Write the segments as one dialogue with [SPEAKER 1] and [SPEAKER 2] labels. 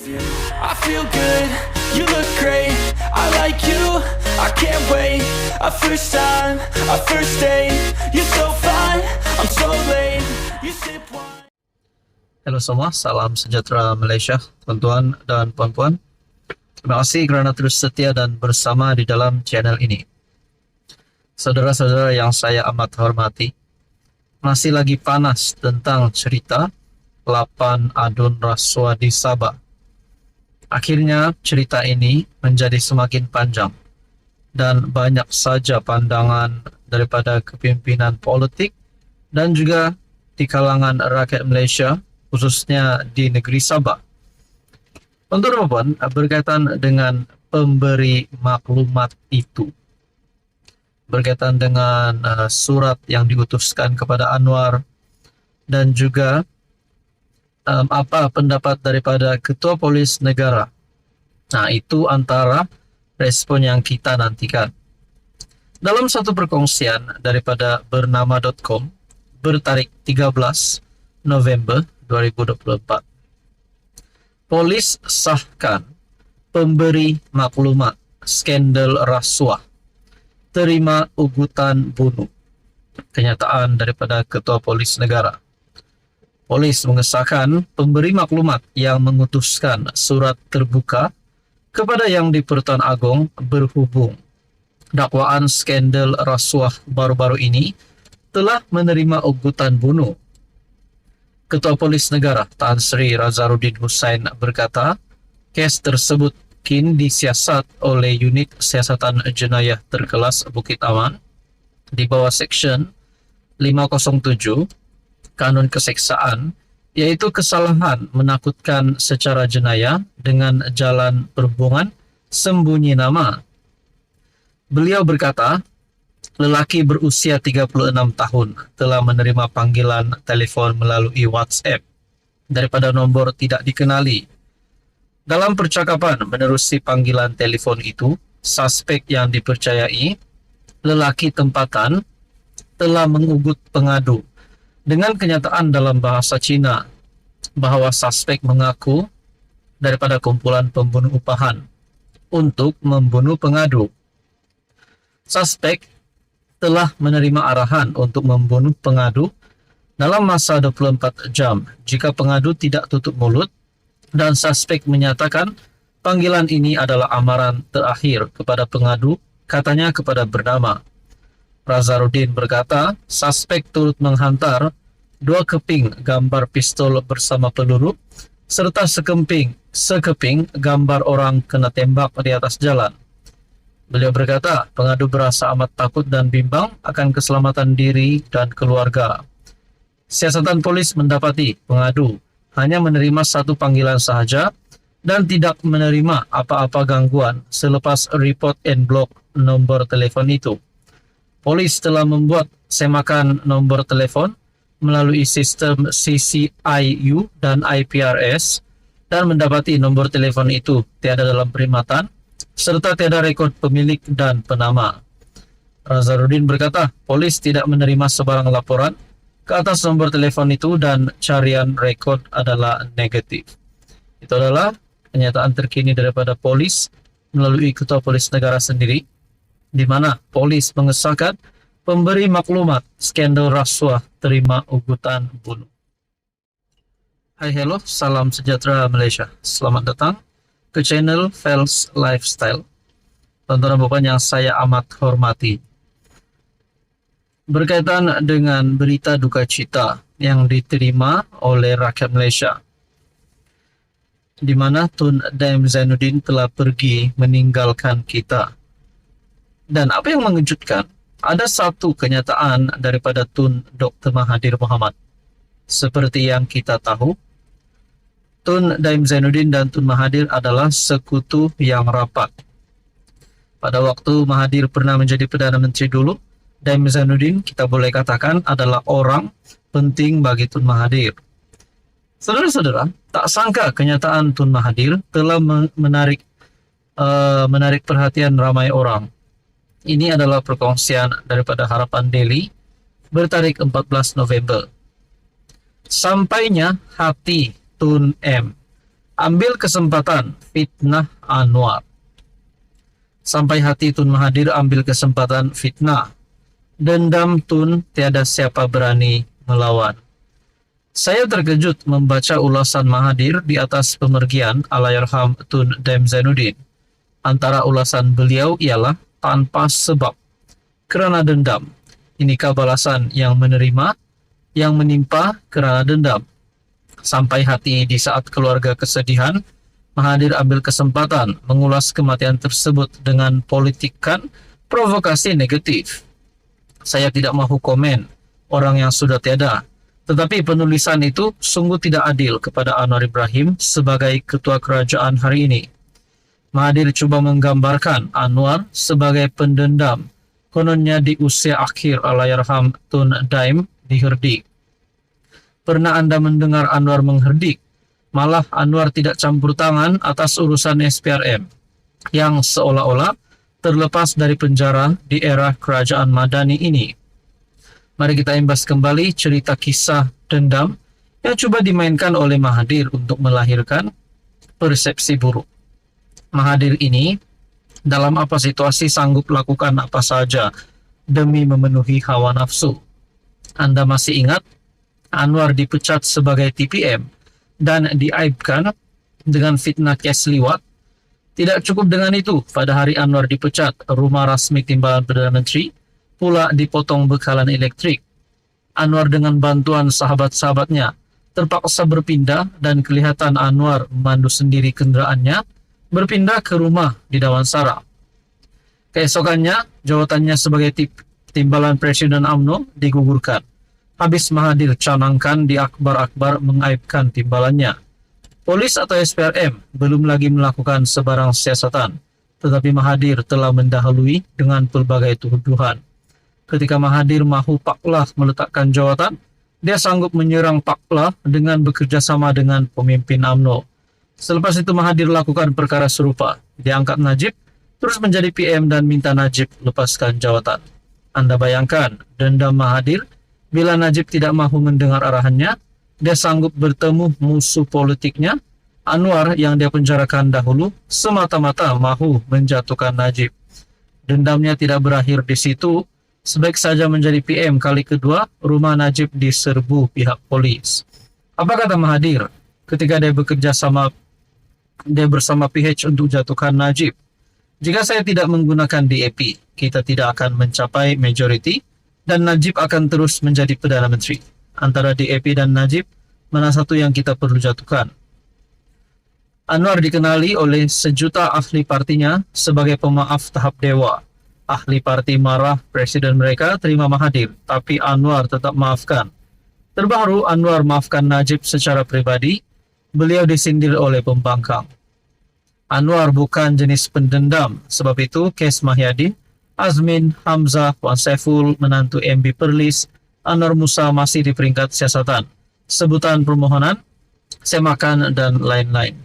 [SPEAKER 1] I feel good, you look great, I like you, I can't wait. A first time, a first date, you're so fine, I'm so late. You sip wine.
[SPEAKER 2] Halo semua, salam sejahtera Malaysia, tuan-tuan dan puan-puan. Terima kasih kerana terus setia dan bersama di dalam channel ini. Saudara-saudara yang saya amat hormati, masih lagi panas tentang cerita 8 adun rasuah di Sabah. Akhirnya cerita ini menjadi semakin panjang dan banyak saja pandangan daripada kepimpinan politik dan juga di kalangan rakyat Malaysia, khususnya di negeri Sabah. Untuk teman-teman, berkaitan dengan pemberi maklumat itu, berkaitan dengan surat yang diutuskan kepada Anwar dan juga apa pendapat daripada Ketua Polis Negara. Nah, itu antara respon yang kita nantikan. Dalam satu perkongsian daripada bernama.com bertarik 13 November 2024, polis sahkan pemberi maklumat skandal rasuah terima ugutan bunuh. Kenyataan daripada Ketua Polis Negara. Polis mengesahkan pemberi maklumat yang mengutuskan surat terbuka kepada Yang di-Pertuan Agong berhubung dakwaan skandal rasuah baru-baru ini telah menerima ugutan bunuh. Ketua Polis Negara Tan Sri Razarudin Hussain berkata, kes tersebut kini disiasat oleh Unit Siasatan Jenayah Terkelas Bukit Aman di bawah Seksyen 507 Kanun Keseksaan, yaitu kesalahan menakutkan secara jenayah dengan jalan perhubungan sembunyi nama. Beliau berkata, lelaki berusia 36 tahun telah menerima panggilan telefon melalui WhatsApp daripada nombor tidak dikenali. Dalam percakapan menerusi panggilan telefon itu, suspek yang dipercayai lelaki tempatan telah mengugut pengadu dengan kenyataan dalam bahasa Cina bahawa suspek mengaku daripada kumpulan pembunuh upahan untuk membunuh pengadu. Suspek telah menerima arahan untuk membunuh pengadu dalam masa 24 jam jika pengadu tidak tutup mulut, dan suspek menyatakan panggilan ini adalah amaran terakhir kepada pengadu, katanya kepada bernama. Razarudin berkata, suspek turut menghantar 2 keping gambar pistol bersama peluru serta sekeping gambar orang kena tembak di atas jalan. Beliau berkata, pengadu berasa amat takut dan bimbang akan keselamatan diri dan keluarga. Siasatan polis mendapati pengadu hanya menerima 1 panggilan sahaja dan tidak menerima apa-apa gangguan selepas report and block nombor telefon itu. Polis telah membuat semakan nombor telefon melalui sistem CCIU dan IPRS dan mendapati nombor telefon itu tiada dalam perkhidmatan serta tiada rekod pemilik dan penama. Razarudin berkata, polis tidak menerima sebarang laporan ke atas nombor telefon itu dan carian rekod adalah negatif. Itu adalah kenyataan terkini daripada polis melalui Ketua Polis Negara sendiri, di mana polis mengesahkan pemberi maklumat skandal rasuah terima ugutan bunuh. Hai, hello, salam sejahtera Malaysia. Selamat datang ke channel Fels Lifestyle. Tontonan Bapak yang saya amat hormati. Berkaitan dengan berita duka cita yang diterima oleh rakyat Malaysia, di mana Tun Daim Zainuddin telah pergi meninggalkan kita. Dan apa yang mengejutkan, ada satu kenyataan daripada Tun Dr. Mahathir Mohamad. Seperti yang kita tahu, Tun Daim Zainuddin dan Tun Mahathir adalah sekutu yang rapat. Pada waktu Mahathir pernah menjadi Perdana Menteri dulu, Daim Zainuddin kita boleh katakan adalah orang penting bagi Tun Mahathir. Saudara-saudara, tak sangka kenyataan Tun Mahathir telah menarik perhatian ramai orang. Ini adalah perkongsian daripada Harapan Daily bertarik 14 November. Sampainya hati Tun M Ambil kesempatan fitnah Anwar. Sampai hati Tun Mahathir ambil kesempatan fitnah. Dendam Tun tiada siapa berani melawan. Saya terkejut membaca ulasan Mahathir di atas pemergian Allahyarham Tun Dam Zainuddin. Antara ulasan beliau ialah tanpa sebab, kerana dendam. Inikah balasan yang menerima, yang menimpa kerana dendam. Sampai hati di saat keluarga kesedihan, Mahathir ambil kesempatan mengulas kematian tersebut dengan politikkan provokasi negatif. Saya tidak mahu komen orang yang sudah tiada, tetapi penulisan itu sungguh tidak adil kepada Anwar Ibrahim sebagai ketua kerajaan hari ini. Mahathir cuba menggambarkan Anwar sebagai pendendam, kononnya di usia akhir Allahyarham Tun Daim diherdik. Pernah Anda mendengar Anwar mengherdik? Malah Anwar tidak campur tangan atas urusan SPRM yang seolah-olah terlepas dari penjara di era kerajaan Madani ini. Mari kita imbas kembali cerita kisah dendam yang coba dimainkan oleh Mahathir untuk melahirkan persepsi buruk. Mahathir ini dalam apa situasi sanggup lakukan apa saja demi memenuhi hawa nafsu. Anda masih ingat Anwar dipecat sebagai TPM dan diaibkan dengan fitnah kes liwat? Tidak cukup dengan itu, pada hari Anwar dipecat, rumah rasmi timbalan Perdana Menteri pula dipotong bekalan elektrik. Anwar dengan bantuan sahabat-sahabatnya terpaksa berpindah dan kelihatan Anwar memandu sendiri kendaraannya berpindah ke rumah di Damansara. Keesokannya, jabatannya sebagai timbalan Presiden UMNO digugurkan. Habis Mahathir canangkan di akbar-akbar mengaibkan timbalannya. Polis atau SPRM belum lagi melakukan sebarang siasatan, tetapi Mahathir telah mendahului dengan pelbagai tuduhan. Ketika Mahathir mahu Paklah meletakkan jawatan, dia sanggup menyerang Paklah dengan bekerja sama dengan pemimpin UMNO. Selepas itu Mahathir lakukan perkara serupa. Diangkat Najib, terus menjadi PM dan minta Najib lepaskan jawatan. Anda bayangkan dendam Mahathir. Bila Najib tidak mahu mendengar arahannya, dia sanggup bertemu musuh politiknya, Anwar yang dia penjarakan dahulu, semata-mata mahu menjatuhkan Najib. Dendamnya tidak berakhir di situ, sebaik saja menjadi PM kali kedua, rumah Najib diserbu pihak polis. Apa kata Mahathir ketika dia bersama PH untuk jatuhkan Najib? Jika saya tidak menggunakan DAP, kita tidak akan mencapai majority, dan Najib akan terus menjadi Perdana Menteri. Antara DAP dan Najib, mana satu yang kita perlu jatuhkan? Anwar dikenali oleh sejuta ahli partinya sebagai pemaaf tahap dewa. Ahli parti marah presiden mereka terima Mahathir, tapi Anwar tetap maafkan. Terbaru, Anwar maafkan Najib secara pribadi. Beliau disindir oleh pembangkang. Anwar bukan jenis pendendam, sebab itu kes Mahyadin, Azmin, Hamzah, Wan Saiful, menantu MB Perlis, Anwar Musa masih di peringkat siasatan, sebutan permohonan, semakan, dan lain-lain.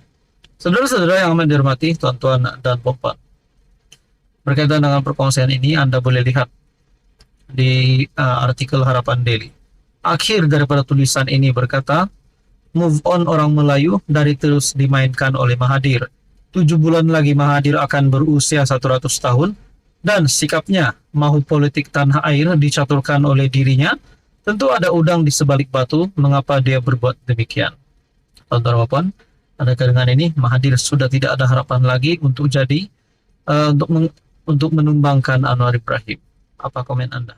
[SPEAKER 2] Saudara-saudara yang amat dihormati, tuan-tuan dan puan-puan, berkaitan dengan perkongsian ini, Anda boleh lihat di artikel Harapan Daily. Akhir daripada tulisan ini berkata, move on orang Melayu dari terus dimainkan oleh Mahathir. 7 bulan lagi Mahathir akan berusia 100 tahun, dan sikapnya mahu politik tanah air dicaturkan oleh dirinya, tentu ada udang di sebalik batu mengapa dia berbuat demikian. Tuan-tuan, adakah dengan ini Mahathir sudah tidak ada harapan lagi untuk jadi untuk menumbangkan Anwar Ibrahim? Apa komen Anda?